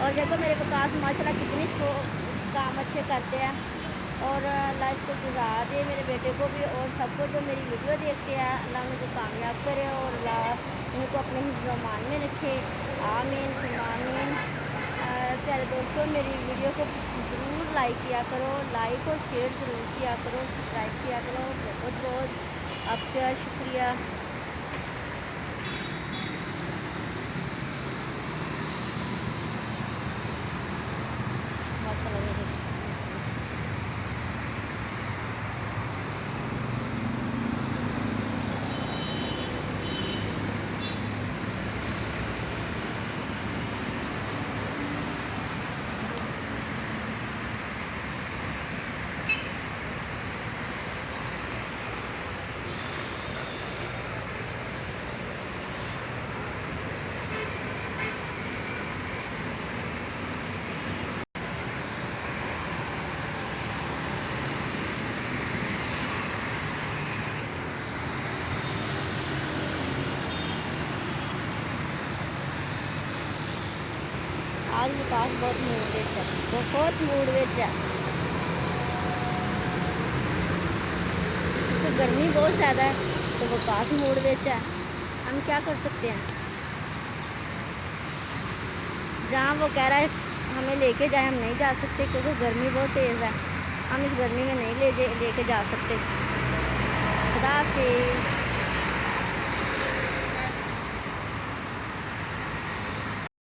और देखो मेरे विकास माशाल्लाह कितनी काम अच्छे करते हैं। और अल्लाह इसको गुज़ार दे मेरे बेटे को भी और सबको जो मेरी वीडियो देखते हैं, अल्लाह उनको कामयाब करे और अल्लाह उनको अपने हिफ्ज़-ओ-मान में रखे। आमीन सुम्मा आमीन। प्यारे दोस्तों, मेरी वीडियो को ज़रूर लाइक किया करो, लाइक और शेयर ज़रूर किया करो, सब्सक्राइब किया करो। बहुत-बहुत आपका शुक्रिया। माशाल्लाह। आज विकास बहुत मूड विच है, बहुत मूड विच है, क्योंकि गर्मी बहुत ज़्यादा है तो विकास मूड विच है। हम क्या कर सकते हैं। जहाँ वो कह रहा है हमें लेके जाए, हम नहीं जा सकते क्योंकि गर्मी बहुत तेज़ है। हम इस गर्मी में नहीं लेके जा सकते। खुदा हाफिज़।